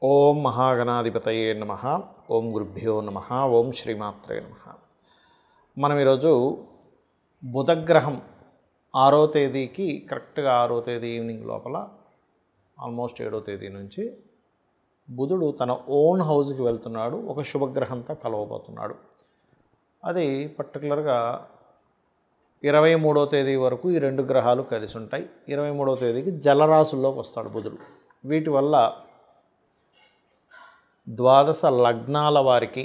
ఓం మహాగణాధిపతయే నమః. ఓం గురుభ్యో నమః. ఓం శ్రీమాత్రే నమః. మనం ఈరోజు బుధగ్రహం 6వ తేదీకి కరెక్ట్గా 6వ తేదీ ఈవినింగ్ లోపల ఆల్మోస్ట్ 7వ తేదీ నుంచి బుధుడు తన ఓన్ హౌస్కి వెళ్తున్నాడు. ఒక శుభగ్రహంతో కలవబోతున్నాడు. అది పర్టికులర్గా 23వ తేదీ వరకు ఈ రెండు గ్రహాలు కలిసి ఉంటాయి. 23వ తేదీకి జలరాశుల్లోకి వస్తాడు బుధుడు. వీటి వల్ల ద్వాదశ లగ్నాల వారికి,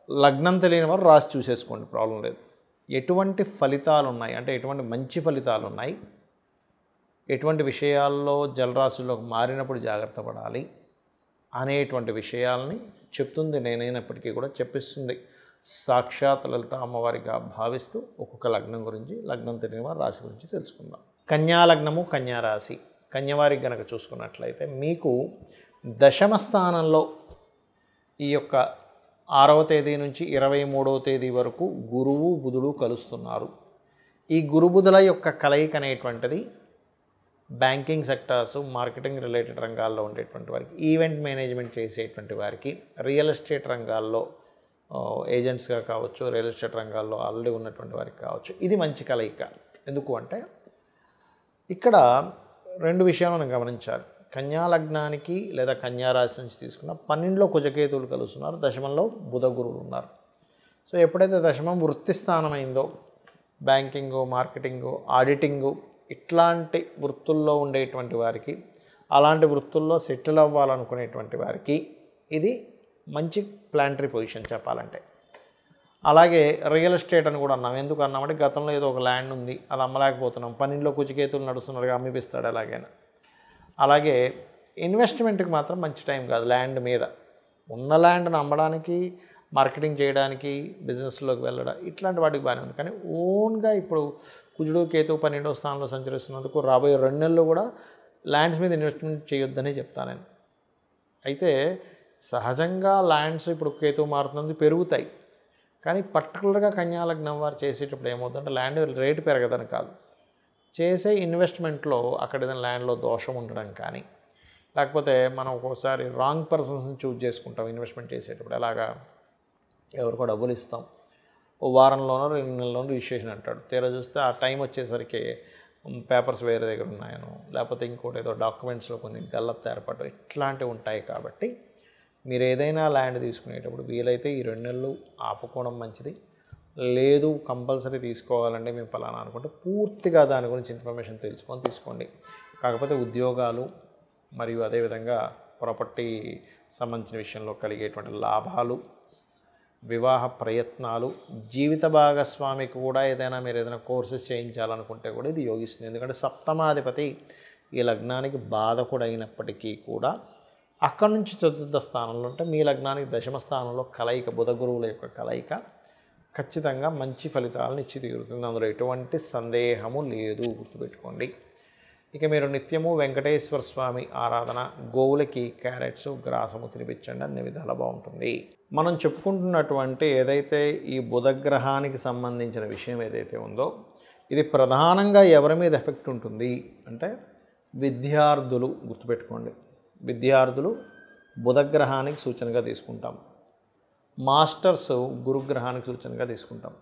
లగ్నం తెలియని వారు రాసి చూసేసుకోండి, ప్రాబ్లం లేదు. ఎటువంటి ఫలితాలు ఉన్నాయి అంటే ఎటువంటి మంచి ఫలితాలు ఉన్నాయి, ఎటువంటి విషయాల్లో జలరాశుల్లోకి మారినప్పుడు జాగ్రత్త పడాలి అనేటువంటి విషయాలని చెప్తుంది. నేనైనప్పటికీ కూడా చెప్పిస్తుంది సాక్షాత్ లలిత అమ్మవారిగా భావిస్తూ ఒక్కొక్క లగ్నం గురించి, లగ్నం తెలియని వారి రాశి గురించి తెలుసుకుందాం. కన్యా లగ్నము, కన్యా రాశి. కన్యవారికి గనక చూసుకున్నట్లయితే మీకు దశమ స్థానంలో ఈ యొక్క 6వ తేదీ నుంచి 23వ తేదీ వరకు గురువు బుధుడు కలుస్తున్నారు. ఈ గురుబుధుల యొక్క కలయిక అనేటువంటిది బ్యాంకింగ్ సెక్టార్స్, మార్కెటింగ్ రిలేటెడ్ రంగాల్లో ఉండేటువంటి వారికి, ఈవెంట్ మేనేజ్మెంట్ చేసేటువంటి వారికి, రియల్ ఎస్టేట్ రంగాల్లో ఏజెంట్స్గా కావచ్చు, రియల్ ఎస్టేట్ రంగాల్లో ఆల్రెడీ ఉన్నటువంటి వారికి కావచ్చు, ఇది మంచి కలయిక. ఎందుకు అంటే ఇక్కడ రెండు విషయాలు మనం గమనించాలి. కన్యా లగ్నానికి లేదా కన్యా రాశి నుంచి తీసుకున్న 12లో కుజకేతువులు కలుస్తున్నారు, దశమంలో బుధ గురువులు ఉన్నారు. సో ఎప్పుడైతే దశమం వృత్తి స్థానం అయిందో, బ్యాంకింగు, మార్కెటింగు, ఆడిటింగు ఇట్లాంటి వృత్తుల్లో ఉండేటువంటి వారికి, అలాంటి వృత్తుల్లో సెటిల్ అవ్వాలనుకునేటువంటి వారికి ఇది మంచి ప్లానటరీ పొజిషన్ చెప్పాలంటే. అలాగే రియల్ ఎస్టేట్ అని కూడా అన్నాం. ఎందుకు అన్నామంటే గతంలో ఏదో ఒక ల్యాండ్ ఉంది, అది అమ్మలేకపోతున్నాం, 12లో కుజకేతువులు నడుస్తున్నారుగా, అమ్మిపిస్తాడు ఎలాగైనా. అలాగే ఇన్వెస్ట్మెంట్కి మాత్రం మంచి టైం కాదు. ల్యాండ్ మీద ఉన్న ల్యాండ్ని అమ్మడానికి, మార్కెటింగ్ చేయడానికి, బిజినెస్లోకి వెళ్ళడం ఇట్లాంటి వాటికి బాగానే ఉంది. కానీ ఓన్గా ఇప్పుడు కుజుడు కేతువు 12వ స్థానంలో సంచరిస్తున్నందుకు రాబోయే 2 నెలలు కూడా ల్యాండ్స్ మీద ఇన్వెస్ట్మెంట్ చేయొద్దని చెప్తాను నేను. అయితే సహజంగా ల్యాండ్స్ ఇప్పుడు కేతువు మారుతుంది, పెరుగుతాయి. కానీ పర్టికులర్గా కన్యా లగ్నం వారు చేసేటప్పుడు ఏమవుతుందంటే ల్యాండ్ రేటు పెరగదని కాదు, చేసే ఇన్వెస్ట్మెంట్లో అక్కడ ఏదైనా ల్యాండ్లో దోషం ఉండడం కానీ, లేకపోతే మనం ఒక్కోసారి రాంగ్ పర్సన్స్ని చూజ్ చేసుకుంటాం ఇన్వెస్ట్మెంట్ చేసేటప్పుడు. ఎలాగా ఎవరికో డబ్బులు ఇస్తాం, ఓ వారంలోనో 2 నెలల్లోనో రిజిస్ట్రేషన్ అంటాడు. తీరా చూస్తే ఆ టైం వచ్చేసరికి పేపర్స్ వేరే దగ్గర ఉన్నాయను, లేకపోతే ఇంకోటి ఏదో డాక్యుమెంట్స్లో కొన్ని గల్లత్తు ఏర్పడడం ఇట్లాంటివి ఉంటాయి. కాబట్టి మీరు ఏదైనా ల్యాండ్ తీసుకునేటప్పుడు వీలైతే ఈ 2 నెలలు ఆపుకోవడం మంచిది. లేదు కంపల్సరీ తీసుకోవాలంటే మేము ఫలానా అనుకుంటే పూర్తిగా దాని గురించి ఇన్ఫర్మేషన్ తెలుసుకొని తీసుకోండి. కాకపోతే ఉద్యోగాలు మరియు అదేవిధంగా ప్రాపర్టీ సంబంధించిన విషయంలో కలిగేటువంటి లాభాలు, వివాహ ప్రయత్నాలు, జీవిత భాగస్వామికి కూడా మీరు ఏదైనా కోర్సెస్ చేయించాలనుకుంటే కూడా ఇది యోగిస్తుంది. ఎందుకంటే సప్తమాధిపతి ఈ లగ్నానికి బాధకుడు అయినప్పటికీ కూడా అక్కడి నుంచి చతుర్థ స్థానంలో ఉంటే మీ లగ్నానికి దశమ స్థానంలో కలయిక, బుధ గురువుల యొక్క కలయిక ఖచ్చితంగా మంచి ఫలితాలను ఇచ్చి తీరుతుంది. అందులో ఎటువంటి సందేహము లేదు, గుర్తుపెట్టుకోండి. ఇక మీరు నిత్యము వెంకటేశ్వర స్వామి ఆరాధన, గోవులకి క్యారెట్స్, గ్రాసము తినిపించండి, అన్ని విధాలా బాగుంటుంది. మనం చెప్పుకుంటున్నటువంటి ఏదైతే ఈ బుధగ్రహానికి సంబంధించిన విషయం ఏదైతే ఉందో ఇది ప్రధానంగా ఎవరి మీద ఎఫెక్ట్ ఉంటుంది అంటే విద్యార్థులు. గుర్తుపెట్టుకోండి, విద్యార్థులు బుధగ్రహానికి సూచనగా తీసుకుంటాం, మాస్టర్స్ గురుగ్రహానికి సూచనగా తీసుకుంటాం.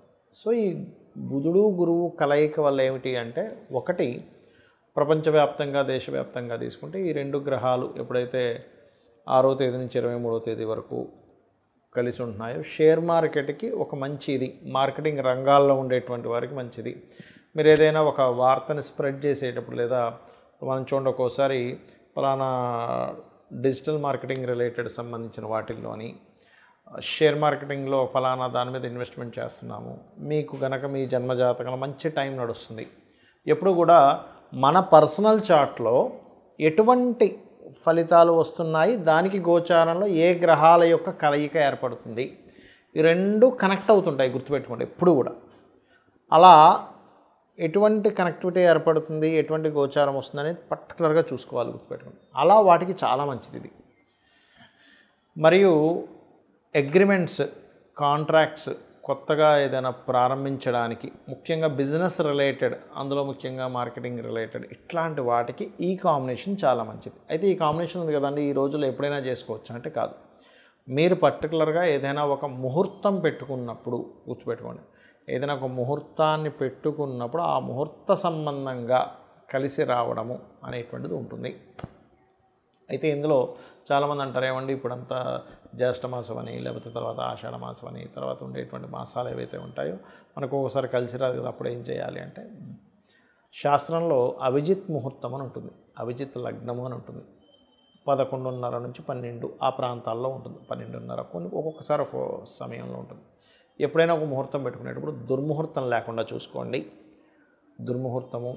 సో ఈ బుధుడు గురువు కలయిక వల్ల ఏమిటి అంటే, ఒకటి ప్రపంచవ్యాప్తంగా, దేశవ్యాప్తంగా తీసుకుంటే ఈ రెండు గ్రహాలు ఎప్పుడైతే 6వ తేదీ నుంచి 23వ తేదీ వరకు కలిసి ఉంటున్నాయో షేర్ మార్కెట్కి ఒక మంచిది, మార్కెటింగ్ రంగాల్లో ఉండేటువంటి వారికి మంచిది. మీరు ఏదైనా ఒక వార్తని స్ప్రెడ్ చేసేటప్పుడు, లేదా మనం చూడండి ఒక్కోసారి ఫలానా డిజిటల్ మార్కెటింగ్ రిలేటెడ్ సంబంధించిన వాటిల్లోని షేర్ మార్కెటింగ్లో ఫలానా దాని మీద ఇన్వెస్ట్మెంట్ చేస్తున్నాము, మీకు గనక మీ జన్మజాతకంలో మంచి టైం నడుస్తుంది. ఎప్పుడు కూడా మన పర్సనల్ చార్ట్లో ఎటువంటి ఫలితాలు వస్తున్నాయి, దానికి గోచారంలో ఏ గ్రహాల యొక్క కలయిక ఏర్పడుతుంది, ఈ రెండు కనెక్ట్ అవుతుంటాయి. గుర్తుపెట్టుకోండి ఎప్పుడు కూడా అలా ఎటువంటి కనెక్టివిటీ ఏర్పడుతుంది, ఎటువంటి గోచారం వస్తుంది అనేది పర్టికులర్గా చూసుకోవాలి, గుర్తుపెట్టుకోండి. అలా వాటికి చాలా మంచిది ఇది. మరియు అగ్రిమెంట్స్, కాంట్రాక్ట్స్ కొత్తగా ఏదైనా ప్రారంభించడానికి, ముఖ్యంగా బిజినెస్ రిలేటెడ్, అందులో ముఖ్యంగా మార్కెటింగ్ రిలేటెడ్ ఇట్లాంటి వాటికి ఈ కాంబినేషన్ చాలా మంచిది. అయితే ఈ కాంబినేషన్ ఉంది కదండి, ఈ రోజుల్లో ఎప్పుడైనా చేసుకోవచ్చు అంటే కాదు. మీరు పర్టికులర్గా ఏదైనా ఒక ముహూర్తం పెట్టుకున్నప్పుడు గుర్తుపెట్టుకోండి, ఏదైనా ఒక ముహూర్తాన్ని పెట్టుకున్నప్పుడు ఆ ముహూర్త సంబంధంగా కలిసి రావడము అనేటువంటిది ఉంటుంది. అయితే ఇందులో చాలామంది అంటారు ఏమండి ఇప్పుడంతా జ్యేష్ఠ మాసం అని, లేకపోతే తర్వాత ఆషాఢ మాసం అని, తర్వాత ఉండేటువంటి మాసాలు ఏవైతే ఉంటాయో మనకు ఒకసారి కలిసి రాదు కదా, అప్పుడు ఏం చేయాలి అంటే, శాస్త్రంలో అభిజిత్ ముహూర్తం అని ఉంటుంది, అభిజిత్ లగ్నము అని ఉంటుంది. 11:30 నుంచి 12 ఆ ప్రాంతాల్లో ఉంటుంది. 12:30 కొన్ని ఒక్కొక్కసారి ఒక్కో సమయంలో ఉంటుంది. ఎప్పుడైనా ఒక ముహూర్తం పెట్టుకునేటప్పుడు దుర్ముహూర్తం లేకుండా చూసుకోండి. దుర్ముహూర్తము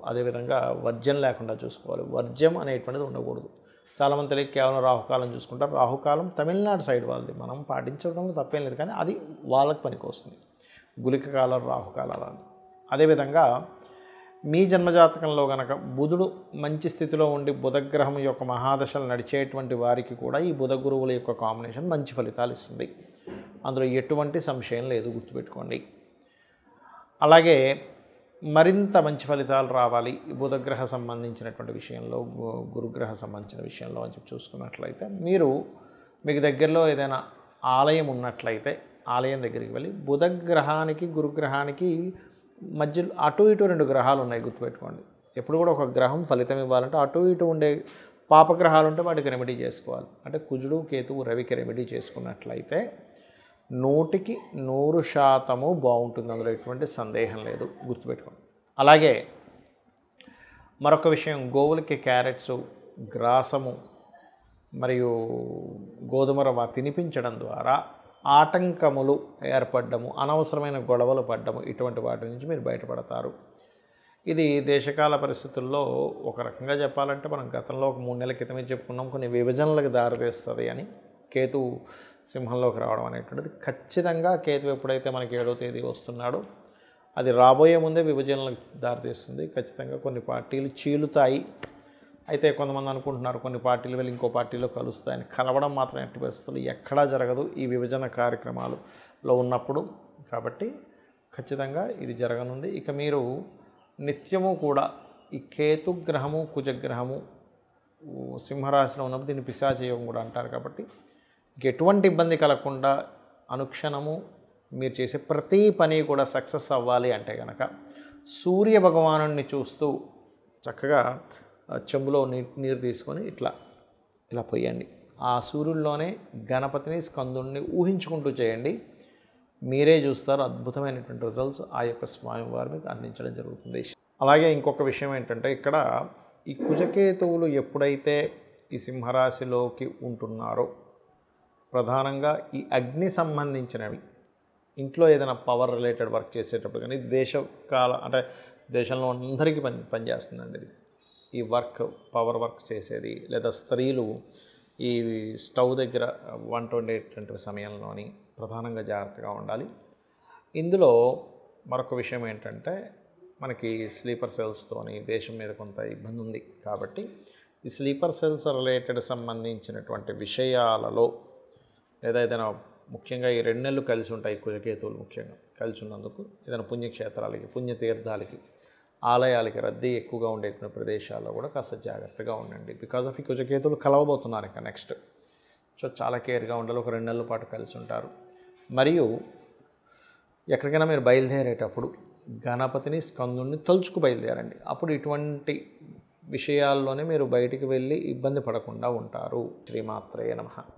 అదేవిధంగా వర్జ్యం లేకుండా చూసుకోవాలి. వర్జ్యం అనేటువంటిది ఉండకూడదు. చాలామంది తెలియక కేవలం రాహుకాలం చూసుకుంటారు. రాహుకాలం తమిళనాడు సైడ్ వాళ్ళది, మనం పాటించడంలో తప్పేం లేదు, కానీ అది వాళ్ళకి పనికి వస్తుంది. గుళిక కాలం, రాహుకాలాలని. అదేవిధంగా మీ జన్మజాతకంలో కనుక బుధుడు మంచి స్థితిలో ఉండి బుధగ్రహం యొక్క మహాదశలు నడిచేటువంటి వారికి కూడా ఈ బుధ గురువుల యొక్క కాంబినేషన్ మంచి ఫలితాలు ఇస్తుంది. అందులో ఎటువంటి సంశయం లేదు, గుర్తుపెట్టుకోండి. అలాగే మరింత మంచి ఫలితాలు రావాలి ఈ బుధగ్రహ సంబంధించినటువంటి విషయంలో, గురుగ్రహ సంబంధించిన విషయంలో అని చెప్పి చూసుకున్నట్లయితే, మీకు దగ్గరలో ఏదైనా ఆలయం ఉన్నట్లయితే ఆలయం దగ్గరికి వెళ్ళి బుధగ్రహానికి గురుగ్రహానికి మధ్యలో అటు ఇటు 2 గ్రహాలు ఉన్నాయి, గుర్తుపెట్టుకోండి. ఎప్పుడు కూడా ఒక గ్రహం ఫలితం ఇవ్వాలంటే అటు ఇటు ఉండే పాపగ్రహాలు ఉంటే వాటికి రెమెడీ చేసుకోవాలి. అంటే కుజుడు, కేతువు, రవికి రెమెడీ చేసుకున్నట్లయితే 100% బాగుంటుంది, అందులో ఎటువంటి సందేహం లేదు, గుర్తుపెట్టుకోండి. అలాగే మరొక విషయం, గోవులకి క్యారెట్స్, గ్రాసము మరియు గోధుమ రవ్వ తినిపించడం ద్వారా ఆటంకములు ఏర్పడము, అనవసరమైన గొడవలు పడ్డము, ఇటువంటి వాటి నుంచి మీరు బయటపడతారు. ఇది దేశకాల పరిస్థితుల్లో ఒక రకంగా చెప్పాలంటే మనం గతంలో ఒక 3 నెలల క్రితమే చెప్పుకున్నాం, కొన్ని విభజనలకు దారితీస్తుంది అని. కేతు సింహంలోకి రావడం అనేటువంటిది ఖచ్చితంగా, కేతు ఎప్పుడైతే మనకి 7వ తేదీ వస్తున్నాడో అది రాబోయే ముందే విభజనలకు దారితీస్తుంది. ఖచ్చితంగా కొన్ని పార్టీలు చీలుతాయి. అయితే కొంతమంది అనుకుంటున్నారు కొన్ని పార్టీలు వెళ్ళి ఇంకో పార్టీలో కలుస్తాయని. కలవడం మాత్రం ఎట్టి పరిస్థితులు ఎక్కడా జరగదు ఈ విభజన కార్యక్రమాలలో ఉన్నప్పుడు. కాబట్టి ఖచ్చితంగా ఇది జరగనుంది. ఇక మీరు నిత్యము కూడా ఈ కేతుగ్రహము, కుజగ్రహము సింహరాశిలో ఉన్నప్పుడు దీన్ని పిశాచయోగం కూడా అంటారు. కాబట్టి ఎటువంటి ఇబ్బంది కలగకుండా అనుక్షణము మీరు చేసే ప్రతి పని కూడా సక్సెస్ అవ్వాలి అంటే కనుక సూర్య భగవానుడిని చూస్తూ చక్కగా చెంబులో నీరు తీసుకొని ఇలా పోయండి. ఆ సూర్యుల్లోనే గణపతిని, స్కందుడిని ఊహించుకుంటూ చేయండి. మీరే చూస్తారు అద్భుతమైనటువంటి రిజల్ట్స్ ఆ యొక్క స్వామివారు మీకు అందించడం జరుగుతుంది. అలాగే ఇంకొక విషయం ఏంటంటే, ఇక్కడ ఈ కుజకేతువులు ఎప్పుడైతే ఈ సింహరాశిలోకి ఉంటున్నారో ప్రధానంగా ఈ అగ్ని సంబంధించినవి, ఇంట్లో ఏదైనా పవర్ రిలేటెడ్ వర్క్ చేసేటప్పుడు కానీ, దేశకాల అంటే దేశంలో అందరికీ పనిచేస్తుందండి ఇది. ఈ పవర్ వర్క్ చేసేది, లేదా స్త్రీలు ఈ స్టవ్ దగ్గర వంట వండేటువంటి సమయంలోని ప్రధానంగా జాగ్రత్తగా ఉండాలి. ఇందులో మరొక విషయం ఏంటంటే, మనకి స్లీపర్ సెల్స్తోని దేశం మీద కొంత ఇబ్బంది ఉంది. కాబట్టి ఈ స్లీపర్ సెల్స్ రిలేటెడ్ సంబంధించినటువంటి విషయాలలో, లేదా ఏదైనా ముఖ్యంగా ఈ 2 నెలలు కలిసి ఉంటాయి కుజకేతువులు ముఖ్యంగా కలిసి ఉన్నందుకు, ఏదైనా పుణ్యక్షేత్రాలకి, పుణ్యతీర్థాలకి, ఆలయాలకి రద్దీ ఎక్కువగా ఉండేటువంటి ప్రదేశాల్లో కూడా కాస్త జాగ్రత్తగా ఉండండి. బికాజ్ ఆఫ్ ఈ కుజకేతువులు కలవబోతున్నారు ఇక నెక్స్ట్. సో చాలా కేర్గా ఉండాలి. ఒక 2 నెలల పాటు కలిసి ఉంటారు. మరియు ఎక్కడికైనా మీరు బయలుదేరేటప్పుడు గణపతిని, స్కందుడిని తలుచుకు బయలుదేరండి. అప్పుడు ఇటువంటి విషయాల్లోనే మీరు బయటికి వెళ్ళి ఇబ్బంది పడకుండా ఉంటారు. శ్రీమాత్రేయ నమః.